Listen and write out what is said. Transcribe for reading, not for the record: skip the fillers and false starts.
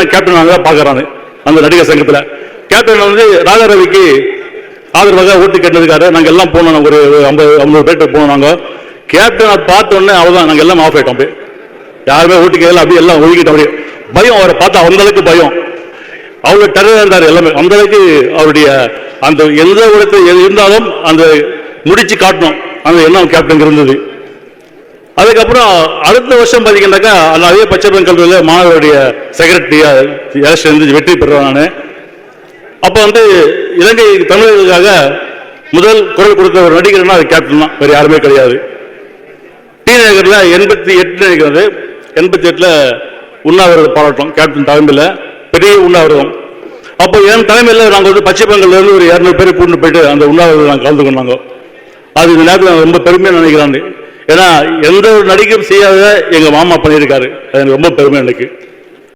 நான் கேப்டன் தான் பார்க்குறாங்க அந்த நடிகர் சங்கத்தில். கேப்டன் வந்து ராதாரவிக்கு ஆதரவாக ஓட்டு கேட்டதுக்காக நாங்கள் எல்லாம் போனோம், ஒரு 50 பேர்கிட்ட போனோம். நாங்கள் கேப்டனை பார்த்தோன்னே அவ்வளோதான், நாங்கள் எல்லாம் ஆஃப் ஆகிட்டோம். அப்படியே யாருமே ஓட்டு கேட்கல, அப்படியே எல்லாம் ஒழுகிட்டோம். அப்படியே பயம், அவரை பார்த்தா அந்த அளவுக்கு பயம், அவ்வளோ டெரராக இருந்தார் எல்லாமே. அந்த அளவுக்கு அவருடைய அந்த எந்த இடத்துல இருந்தாலும் அந்த முடிச்சு காட்டணும் அந்த எண்ணம் கேப்டன் இருந்தது. அதுக்கப்புறம் அடுத்த வருஷம் பார்த்தீங்கன்னாக்கா அந்த அதே பச்சைப்பன் கல்லூரியில் மாணவருடைய செக்ரட்டரியா எலெக்ஷன் இருந்து வெற்றி பெறுவேன் நான். அப்போ வந்து இலங்கை தமிழர்களுக்காக முதல் குரல் கொடுத்த ஒரு நடிகர்னா அது கேப்டன் தான், வேறு யாருமே கிடையாது. டி நகரில் 88 நினைக்கிறது, 88 உண்ணாவிரதம் பாராட்டம் கேப்டன் தலைமையில், பெரிய உண்ணாவிரதம். அப்போ என் தலைமையில் நாங்கள் வந்து பச்சைப்பங்கள்லேருந்து ஒரு 200 பேர் கூட்டு போயிட்டு அந்த உண்ணாவிரதம் நாங்கள் கலந்து கொண்டாங்க. அது இந்த நேரத்தில் நான் ரொம்ப பெருமையாக நினைக்கிறேன். ஏன்னா எந்த ஒரு நடிகரும் செய்யாத எங்கள் மாமா பண்ணியிருக்காரு, அது எனக்கு ரொம்ப பெருமை எனக்கு.